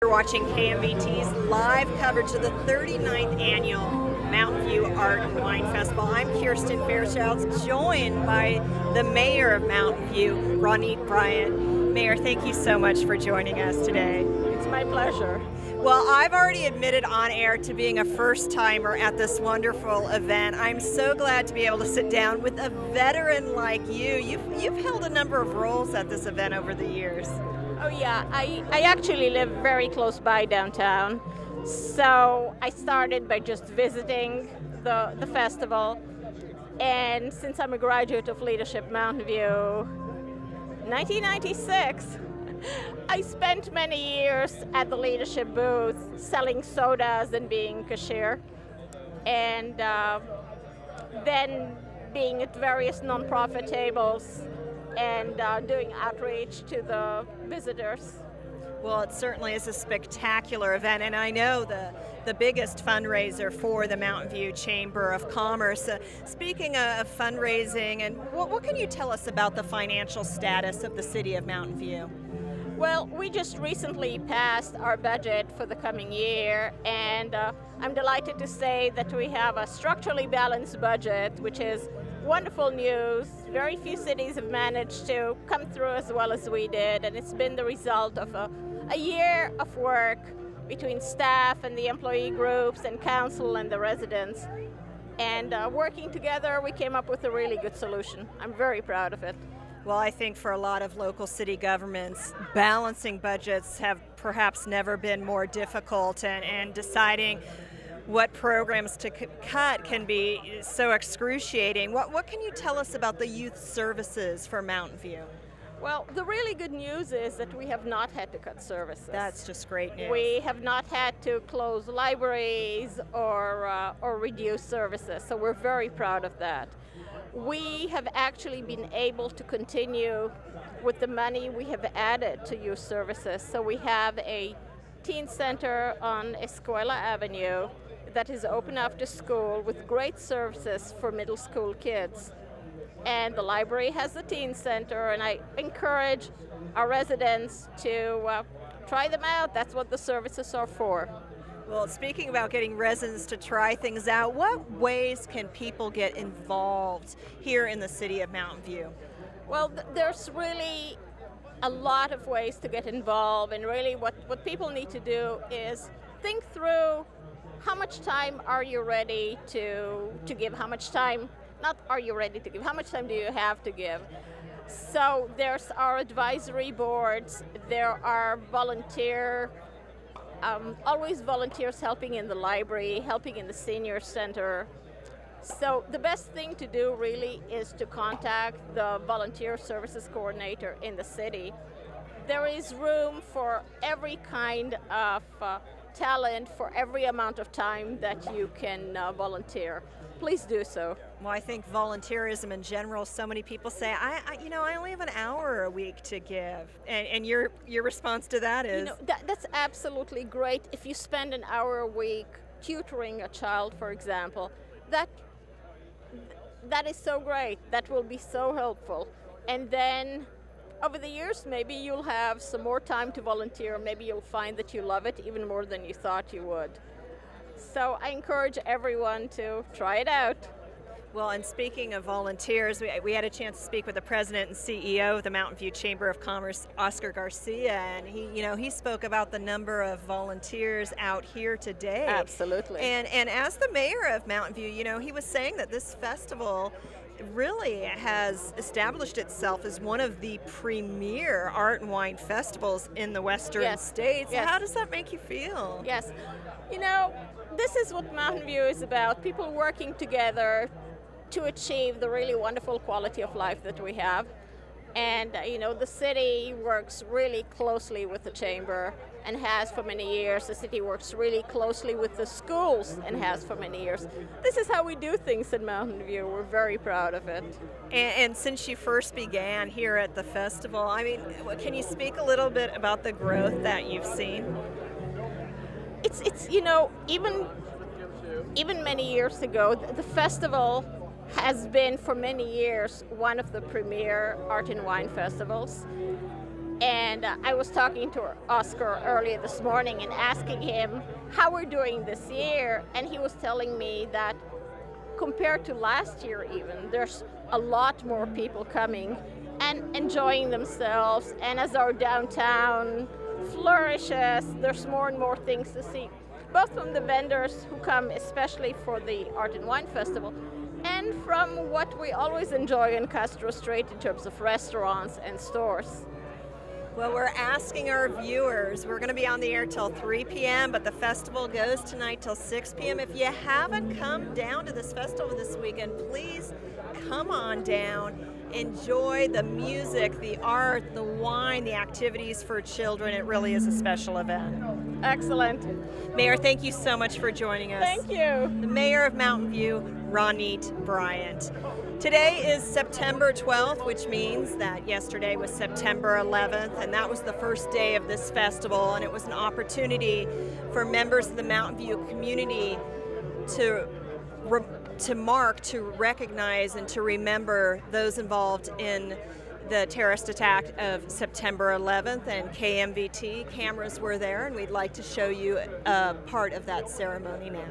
You're watching KMVT's live coverage of the 39th annual Mountain View Art and Wine Festival. I'm Kirsten Fairchild, joined by the mayor of Mountain View, Ronit Bryant. Mayor, thank you so much for joining us today. It's my pleasure. Well, I've already admitted on air to being a first-timer at this wonderful event. I'm so glad to be able to sit down with a veteran like you. You've held a number of roles at this event over the years. Oh yeah, I actually live very close by downtown. So I started by just visiting the festival. And since I'm a graduate of Leadership Mountain View, 1996, I spent many years at the leadership booth selling sodas and being cashier. And then being at various nonprofit tables and doing outreach to the visitors. Well, it certainly is a spectacular event, and I know the biggest fundraiser for the Mountain View Chamber of Commerce. Speaking of fundraising, and what can you tell us about the financial status of the city of Mountain View? Well, we just recently passed our budget for the coming year, and I'm delighted to say that we have a structurally balanced budget, which is wonderful news. Very few cities have managed to come through as well as we did, and it's been the result of a year of work between staff and the employee groups and council and the residents. And working together, we came up with a really good solution. I'm very proud of it. Well, I think for a lot of local city governments, balancing budgets have perhaps never been more difficult, and deciding what programs to cut can be so excruciating. What can you tell us about the youth services for Mountain View? Well, the really good news is that we have not had to cut services. That's just great news. We have not had to close libraries or reduce services, so we're very proud of that. We have actually been able to continue with the money we have added to youth services. So we have a teen center on Escuela Avenue that is open after school with great services for middle school kids. And the library has a teen center, and I encourage our residents to try them out. That's what the services are for. Well, speaking about getting residents to try things out, what ways can people get involved here in the city of Mountain View? Well, there's really a lot of ways to get involved, and really what people need to do is think through how much time are you ready to give, how much time, not are you ready to give, how much time do you have to give? So there's our advisory boards, there are always volunteers helping in the library, helping in the senior center. So the best thing to do really is to contact the volunteer services coordinator in the city. There is room for every kind of talent for every amount of time that you can volunteer. Please do so. Well, I think volunteerism in general, so many people say, I only have an hour a week to give. And your response to that is? That's absolutely great. If you spend an hour a week tutoring a child, for example, that is so great. That will be so helpful. And then over the years, maybe you'll have some more time to volunteer. Maybe you'll find that you love it even more than you thought you would. So I encourage everyone to try it out. Well, and speaking of volunteers, we had a chance to speak with the president and CEO of the Mountain View Chamber of Commerce, Oscar Garcia, and he spoke about the number of volunteers out here today. Absolutely. And as the mayor of Mountain View, he was saying that this festival really has established itself as one of the premier art and wine festivals in the western states. Yes. How does that make you feel? Yes. This is what Mountain View is about, people working together to achieve the really wonderful quality of life that we have. And, the city works really closely with the chamber and has for many years. The city works really closely with the schools and has for many years. This is how we do things in Mountain View. We're very proud of it. And since you first began here at the festival, can you speak a little bit about the growth that you've seen? It's even many years ago, the festival has been for many years one of the premier art and wine festivals. And I was talking to Oscar earlier this morning and asking him how we're doing this year, and he was telling me that compared to last year even, there's a lot more people coming and enjoying themselves, and as our downtown flourishes, there's more and more things to see, both from the vendors who come especially for the Art and Wine Festival, and from what we always enjoy in Castro Strait in terms of restaurants and stores. Well, we're asking our viewers, we're going to be on the air till 3 p.m., but the festival goes tonight till 6 p.m. If you haven't come down to this festival this weekend, please come on down. Enjoy the music, the art, the wine, the activities for children. It really is a special event. Excellent. Mayor, thank you so much for joining us. Thank you. The Mayor of Mountain View, Ronit Bryant. Today is September 12th, which means that yesterday was September 11th, and that was the first day of this festival, and it was an opportunity for members of the Mountain View community to mark, to recognize, and to remember those involved in the terrorist attack of September 11th, and KMVT cameras were there, and we'd like to show you a part of that ceremony now.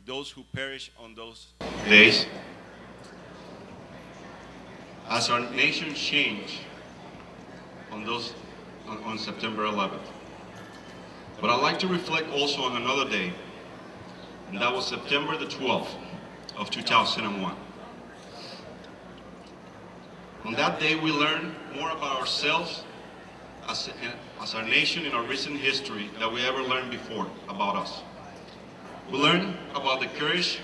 Those who perish on those days, as our nation changed on September 11th. But I'd like to reflect also on another day, and that was September the 12th of 2001. On that day, we learned more about ourselves as our nation in our recent history than we ever learned before about us. We learned about the courage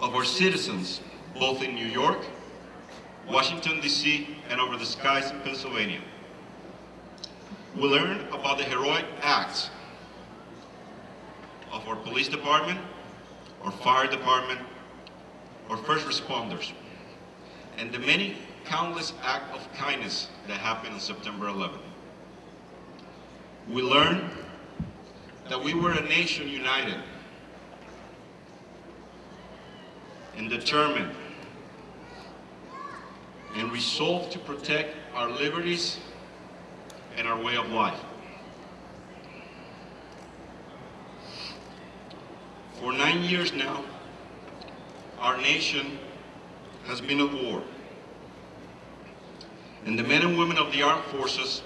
of our citizens, both in New York, Washington, D.C., and over the skies in Pennsylvania. We learned about the heroic acts of our police department, our fire department, our first responders, and the many countless acts of kindness that happened on September 11th. We learned that we were a nation united and determined and resolved to protect our liberties and our way of life. For 9 years now, our nation has been at war, and the men and women of the armed forces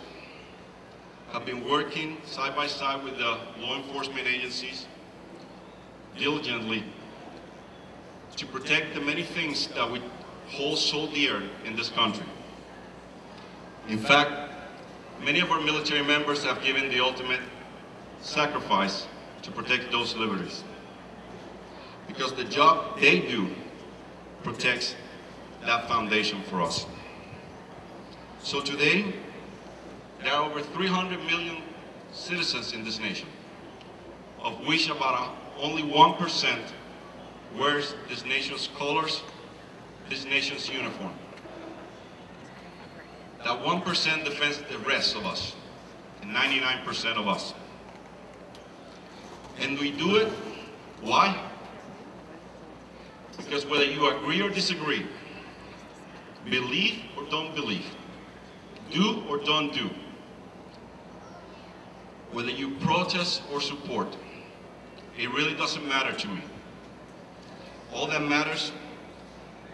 have been working side by side with the law enforcement agencies diligently to protect the many things that we hold so dear in this country. In fact, many of our military members have given the ultimate sacrifice to protect those liberties, because the job they do protects that foundation for us. So today, there are over 300 million citizens in this nation, of which about only 1% wears this nation's colors, this nation's uniform. That 1% defends the rest of us. and 99% of us. And we do it, why? Because whether you agree or disagree, believe or don't believe, do or don't do, whether you protest or support, it really doesn't matter to me. All that matters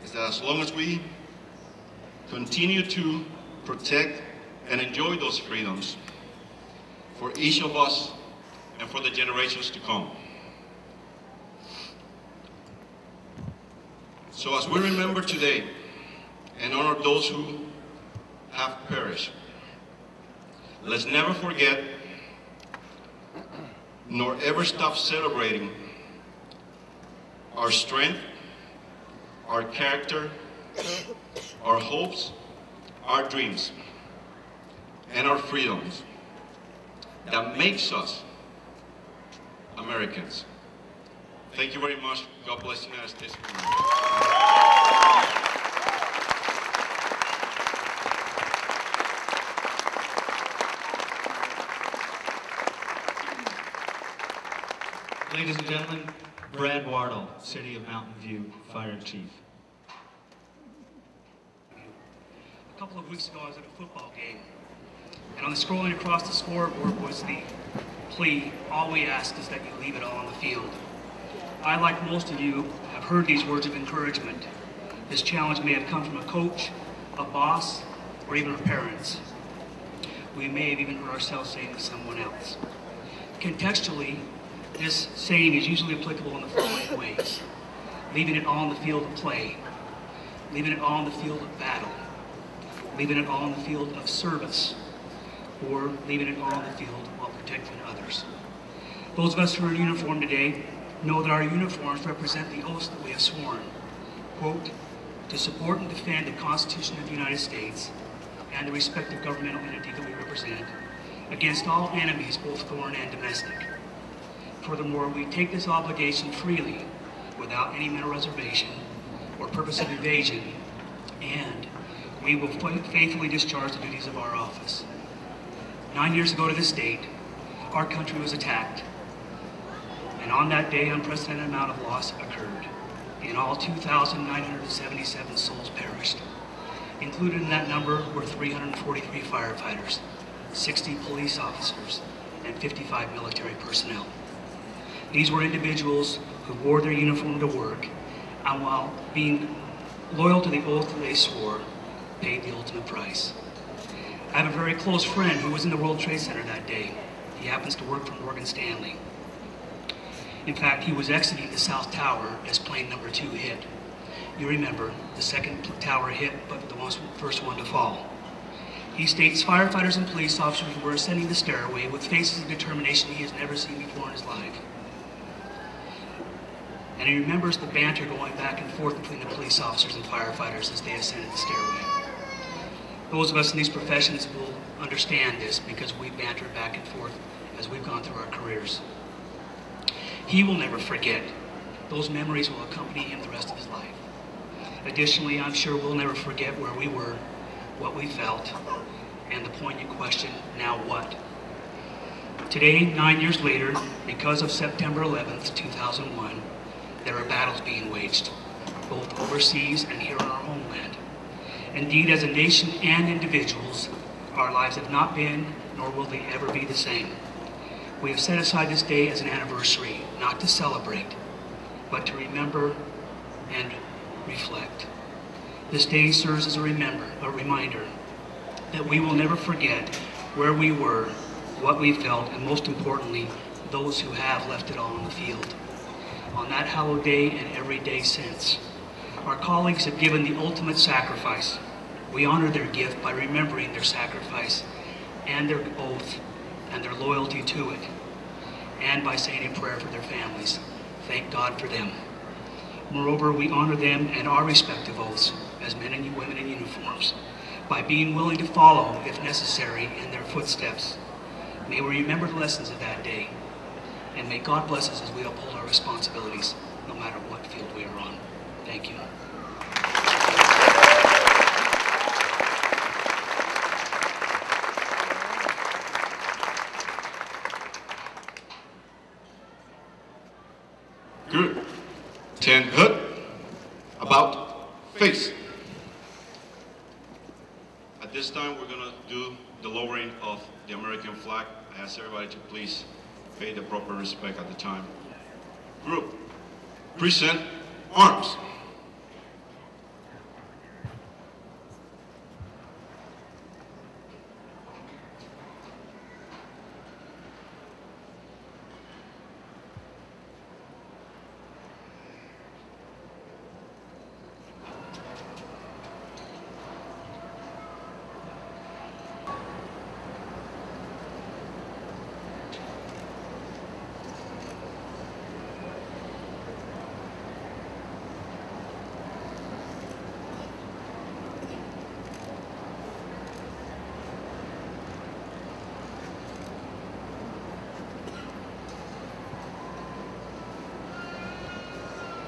is that as long as we continue to protect and enjoy those freedoms for each of us and for the generations to come. So as we remember today and honor those who have perished, let's never forget nor ever stop celebrating our strength, our character, our hopes, our dreams, and our freedoms that makes us Americans. Thank you very much. God bless the United States of America. Ladies and gentlemen, Brad Wardle, City of Mountain View Fire Chief. A couple of weeks ago, I was at a football game, and on the scrolling across the scoreboard was the plea, all we ask is that you leave it all on the field. I, like most of you, have heard these words of encouragement. This challenge may have come from a coach, a boss, or even our parents. We may have even heard ourselves saying to someone else. Contextually, this saying is usually applicable in the following ways: leaving it all on the field of play, leaving it all on the field of battle, leaving it all on the field of service, or leaving it all on the field while protecting others. Those of us who are in uniform today know that our uniforms represent the oaths that we have sworn. Quote, to support and defend the Constitution of the United States and the respective governmental entity that we represent against all enemies, both foreign and domestic. Furthermore, we take this obligation freely, without any mental reservation or purpose of evasion, and we will faithfully discharge the duties of our office. 9 years ago to this date, our country was attacked, and on that day, unprecedented amount of loss occurred. In all, 2,977 souls perished. Included in that number were 343 firefighters, 60 police officers, and 55 military personnel. These were individuals who wore their uniform to work, and while being loyal to the oath that they swore, paid the ultimate price. I have a very close friend who was in the World Trade Center that day. He happens to work for Morgan Stanley. In fact, he was exiting the South Tower as plane number 2 hit. You remember, the second tower hit, but the first one to fall. He states firefighters and police officers were ascending the stairway with faces of determination he has never seen before in his life. And he remembers the banter going back and forth between the police officers and firefighters as they ascended the stairway. Those of us in these professions will understand this because we bantered back and forth as we've gone through our careers. He will never forget. Those memories will accompany him the rest of his life. Additionally, I'm sure we'll never forget where we were, what we felt, and the poignant question, now what? Today, 9 years later, because of September 11th, 2001, there are battles being waged, both overseas and here in our homeland. Indeed, as a nation and individuals, our lives have not been, nor will they ever be the same. We have set aside this day as an anniversary, not to celebrate, but to remember and reflect. This day serves as a reminder that we will never forget where we were, what we felt, and most importantly, those who have left it all on the field. On that hallowed day and every day since, our colleagues have given the ultimate sacrifice. We honor their gift by remembering their sacrifice and their oath and their loyalty to it, and by saying a prayer for their families. Thank God for them. Moreover, we honor them and our respective oaths as men and women in uniforms by being willing to follow, if necessary, in their footsteps. May we remember the lessons of that day, and may God bless us as we uphold our responsibilities, no matter what field we are on. Thank you. Good. 10 hook. About face. At this time, we're going to do the lowering of the American flag. I ask everybody to please pay the proper respect at the time. Group, present arms.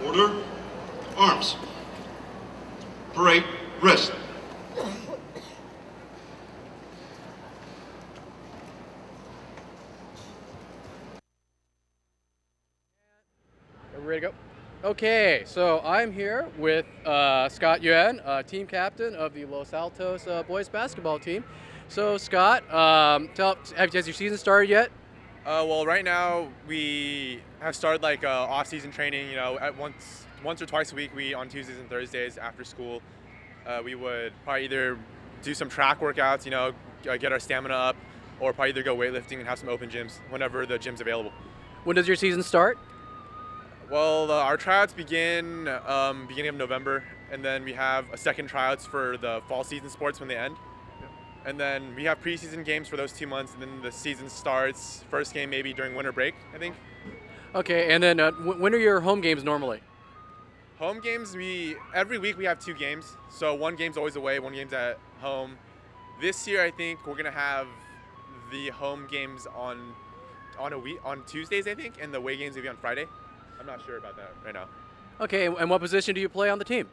Order, arms. Parade, rest. Are we ready to go? Okay, so I'm here with Scott Yuen, team captain of the Los Altos boys basketball team. So Scott, has your season started yet? Well, right now we have started like off-season training. You know, at once or twice a week, on Tuesdays and Thursdays after school, we would probably either do some track workouts, you know, get our stamina up, or probably either go weightlifting and have some open gyms whenever the gym's available. When does your season start? Well, our tryouts begin beginning of November, and then we have a second tryouts for the fall season sports when they end. And then we have preseason games for those 2 months, and then the season starts, first game maybe during winter break, I think. Okay, and then when are your home games normally? Home games, every week we have 2 games. So one game's always away, one game's at home. This year I think we're gonna have the home games on Tuesdays, I think, and the away games will be on Friday. I'm not sure about that right now. Okay, and what position do you play on the team?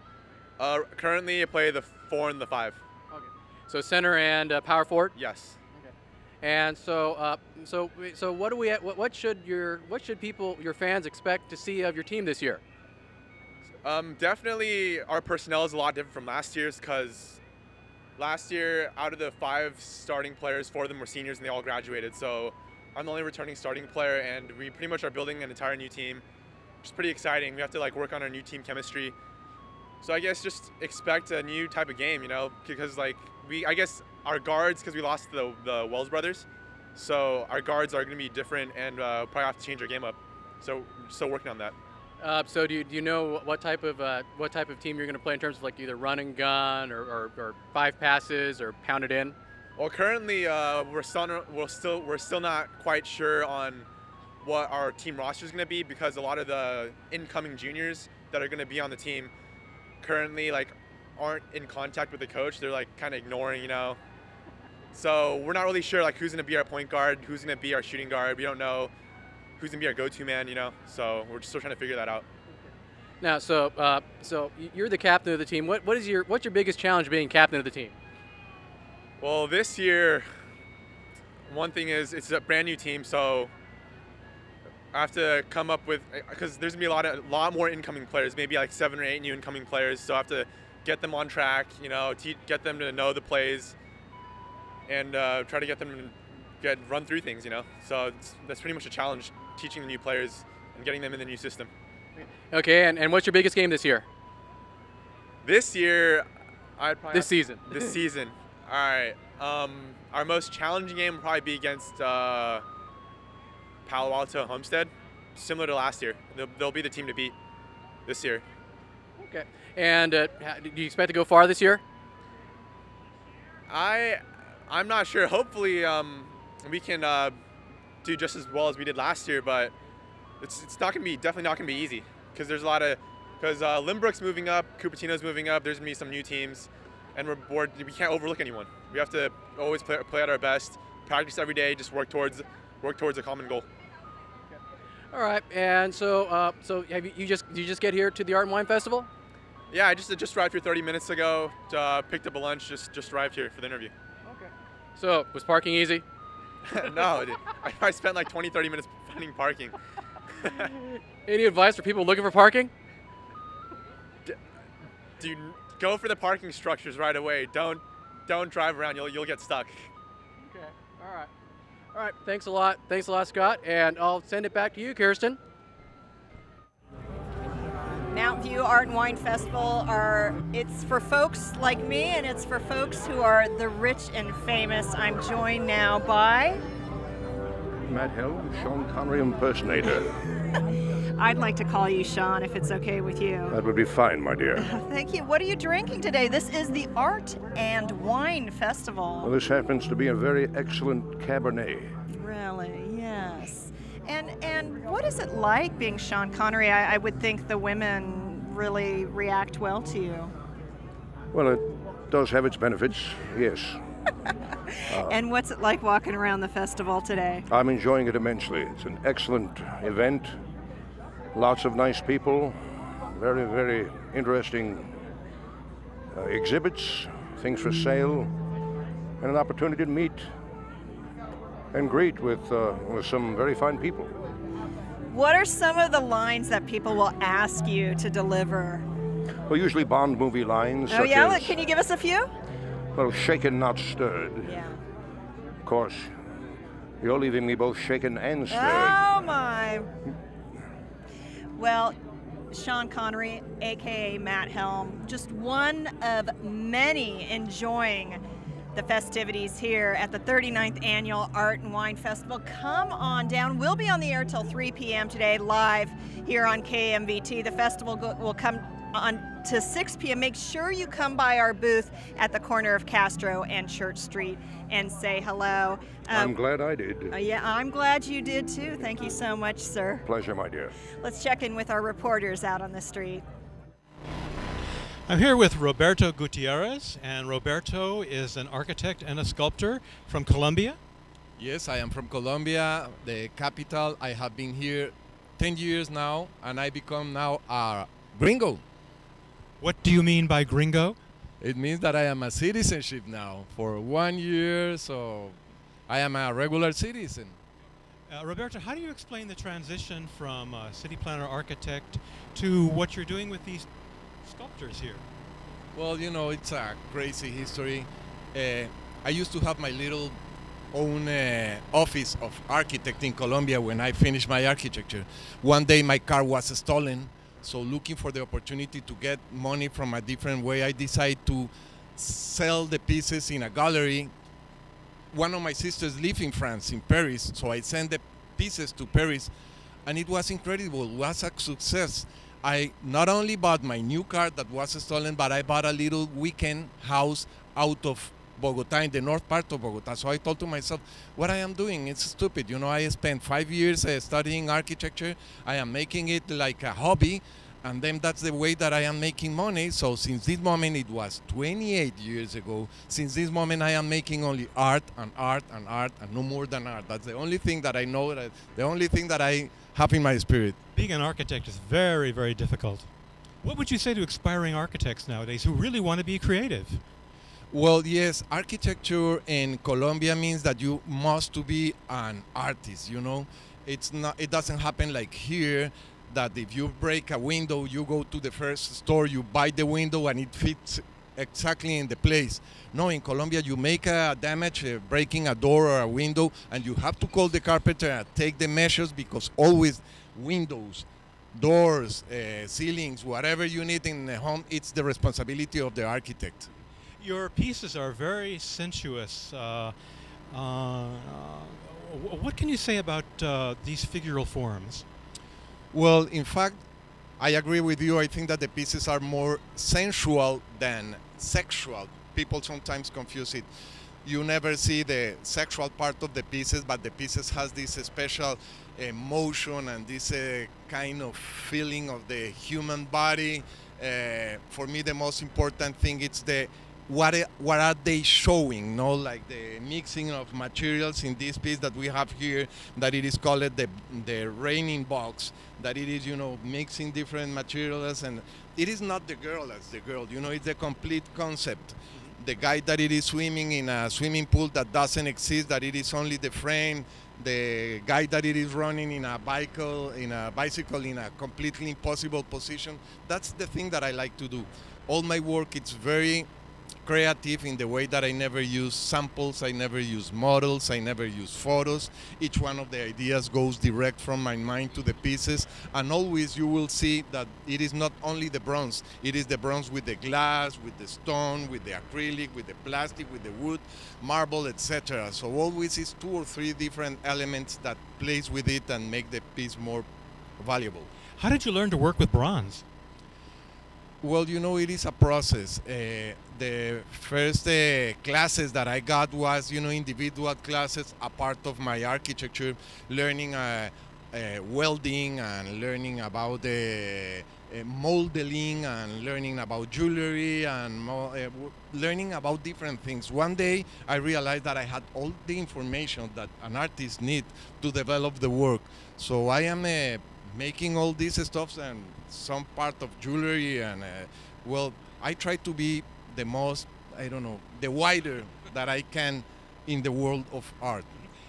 Currently I play the 4 and the 5. Okay. So center and power forward? Yes. Okay. And so what should your fans expect to see of your team this year? Definitely our personnel is a lot different from last year's, because last year out of the 5 starting players, 4 of them were seniors and they all graduated. So I'm the only returning starting player, and we pretty much are building an entire new team, which is pretty exciting. We have to like work on our new team chemistry. So I guess just expect a new type of game, you know, because like I guess our guards, because we lost the Wells brothers, so our guards are going to be different, and probably have to change our game up. So we're still working on that. So do you know what type of team you're going to play in terms of like either run and gun or 5 passes or pound it in? Well, currently we're still not quite sure on what our team roster is going to be, because a lot of the incoming juniors that are going to be on the team currently like aren't in contact with the coach. They're like kind of ignoring, you know. So we're not really sure like who's going to be our point guard, who's going to be our shooting guard. We don't know who's going to be our go-to man, you know. So we're just still trying to figure that out. Now, so you're the captain of the team. What's your biggest challenge being captain of the team? Well, this year, one thing is it's a brand new team, so I have to come up with, because there's gonna be a lot more incoming players, maybe like 7 or 8 new incoming players. So I have to get them on track, you know, get them to know the plays, and try to get them to run through things, you know. So that's pretty much a challenge, teaching the new players and getting them in the new system. Okay, and what's your biggest game this year? This year, This season. All right. Our most challenging game will probably be against Palo Alto Homestead, similar to last year. They'll be the team to beat this year. Okay. And do you expect to go far this year? I'm not sure. Hopefully, we can do just as well as we did last year, but it's definitely not gonna be easy, because there's because Lynbrook's moving up, Cupertino's moving up. There's gonna be some new teams. And we can't overlook anyone. We have to always play at our best, practice every day, just work towards a common goal. Okay. All right, and so did you just get here to the Art and Wine Festival? Yeah, I just arrived here 30 minutes ago. Picked up a lunch. Just arrived here for the interview. Okay. So was parking easy? No, I spent like 20-30 minutes finding parking. Any advice for people looking for parking? Do you go for the parking structures right away. Don't drive around. You'll get stuck. Okay. All right. Thanks a lot. Thanks a lot, Scott. And I'll send it back to you, Kirsten. Mountain View Art and Wine Festival it's for folks like me, and it's for folks who are the rich and famous. I'm joined now by Matt Helm, Sean Connery impersonator. I'd like to call you Sean if it's okay with you. That would be fine, my dear. Thank you. What are you drinking today? This is the Art and Wine Festival. Well, this happens to be a very excellent Cabernet. Really? Yes. And what is it like being Sean Connery? I would think the women really react well to you. Well, it does have its benefits, yes. And what's it like walking around the festival today? I'm enjoying it immensely. It's an excellent event. Lots of nice people. Very, very interesting exhibits, things for sale, and an opportunity to meet and greet with some very fine people. What are some of the lines that people will ask you to deliver? Well, usually Bond movie lines. Oh, such yeah? as, Can you give us a few? well, shaken, not stirred. Yeah. Of course, you're leaving me both shaken and stirred. Oh, my. Well, Sean Connery, a.k.a. Matt Helm, just one of many enjoying the festivities here at the 39th Annual Art and Wine Festival. Come on down. We'll be on the air till 3 p.m. today, live here on KMVT. The festival will come on to 6 p.m. Make sure you come by our booth at the corner of Castro and Church Street and say hello. I'm glad I did. Yeah, I'm glad you did too. Thank you so much, sir. Pleasure, my dear. Let's check in with our reporters out on the street. I'm here with Roberto Gutierrez, and Roberto is an architect and a sculptor from Colombia. Yes, I am from Colombia, the capital. I have been here 10 years now, and I become now a gringo. What do you mean by gringo? It means that I am a citizenship now for 1 year, so I am a regular citizen. Roberto, how do you explain the transition from city planner architect to what you're doing with these sculptures here? Well, you know, it's a crazy history. I used to have my little own office of architect in Colombia when I finished my architecture. One day my car was stolen, so looking for the opportunity to get money from a different way, I decided to sell the pieces in a gallery. One of my sisters live in France, in Paris, so I sent the pieces to Paris, and it was incredible. It was a success. I not only bought my new car that was stolen, but I bought a little weekend house out of Bogota, in the north part of Bogota. So I thought to myself, what I am doing, it's stupid. You know, I spent 5 years studying architecture. I am making it like a hobby, and then that's the way that I am making money. So since this moment, it was 28 years ago, since this moment I am making only art and art and art and no more than art. That's the only thing that I know, the only thing that I have in my spirit. Being an architect is very, very difficult. What would you say to aspiring architects nowadays who really want to be creative? Well, yes, architecture in Colombia means that you must to be an artist, you know. It's not, it doesn't happen like here, that if you break a window, you go to the first store, you buy the window and it fits exactly in the place. No, in Colombia you make a damage, breaking a door or a window, and you have to call the carpenter and take the measures, because always windows, doors, ceilings, whatever you need in the home, it's the responsibility of the architect. Your pieces are very sensuous. What can you say about these figural forms? Well, in fact, I agree with you. I think that the pieces are more sensual than sexual. People sometimes confuse it. You never see the sexual part of the pieces, but the pieces has this special emotion and this kind of feeling of the human body. For me, the most important thing is what are they showing, no? Like the mixing of materials in this piece that we have here, that it is called the raining box, that it is, you know, mixing different materials, and it is not the girl as the girl, you know, it's the complete concept. The guy that it is swimming in a swimming pool that doesn't exist, that it is only the frame, the guy that it is running in a bicycle in a completely impossible position. That's the thing that I like to do. All my work, it's very creative in the way that I never use samples, I never use models, I never use photos. Each one of the ideas goes direct from my mind to the pieces, and always you will see that it is not only the bronze, it is the bronze with the glass, with the stone, with the acrylic, with the plastic, with the wood, marble, etc. So always it's 2 or 3 different elements that plays with it and make the piece more valuable. How did you learn to work with bronze? Well, you know, it is a process. The first classes that I got was, you know, individual classes, a part of my architecture, learning welding and learning about modeling and learning about jewelry and learning about different things. One day I realized that I had all the information that an artist needs to develop the work. So I am making all these stuffs and some part of jewelry, and well, I try to be the most, I don't know, the wider that I can in the world of art.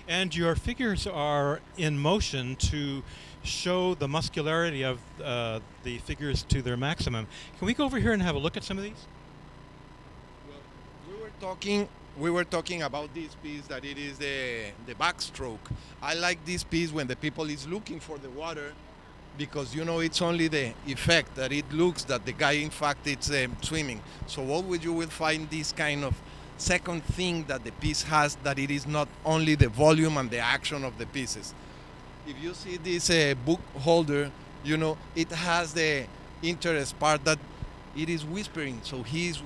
And your figures are in motion to show the muscularity of the figures to their maximum. Can we go over here and have a look at some of these? Well, we were talking about this piece, that it is the backstroke. I like this piece when the people is looking for the water, because, you know, it's only the effect that it looks that the guy in fact it's swimming. So always you will find this kind of second thing that the piece has, that it is not only the volume and the action of the pieces. If you see this book holder, you know, it has the interest part that it is whispering, so he is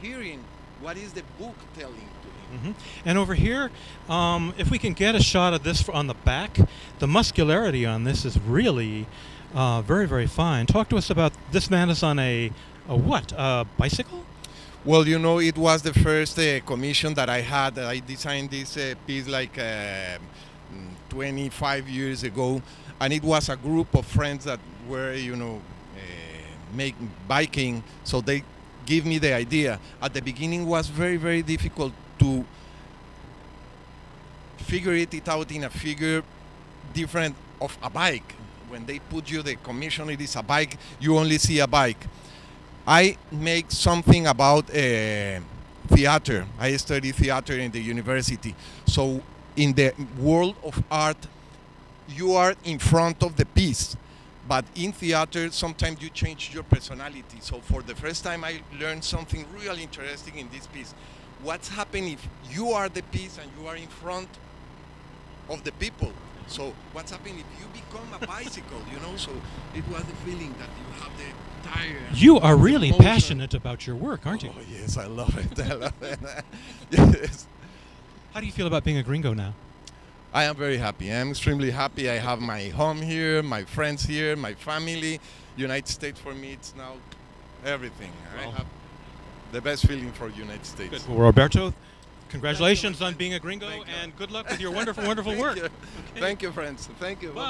hearing what is the book telling to him. Mm-hmm. And over here, if we can get a shot of this on the back, the muscularity on this is really very, very fine. Talk to us about this man is on a what? A bicycle? Well, you know, it was the first commission that I had. I designed this piece like 25 years ago, and it was a group of friends that were, you know, biking, so they give me the idea. At the beginning, it was very, very difficult to figure it out in a figure different of a bike. When they put you the commission, it is a bike, you only see a bike. I make something about theater. I study theater in the university. So in the world of art, you are in front of the piece. But in theater, sometimes you change your personality. So for the first time, I learned something really interesting in this piece. What's happening if you are the piece and you are in front of the people? So what's happening if you become a bicycle, you know? So it was the feeling that you have the tire. You are really passionate about your work, aren't you? Oh, yes, I love it. I love it. Yes. How do you feel about being a gringo now? I am very happy. I am extremely happy. I have my home here, my friends here, my family. United States for me, it's now everything. Well, I have the best feeling for United States. Good. Well, Roberto, congratulations on being a gringo, and good luck with your wonderful, wonderful work. Okay. Thank you, friends. Thank you. Bye.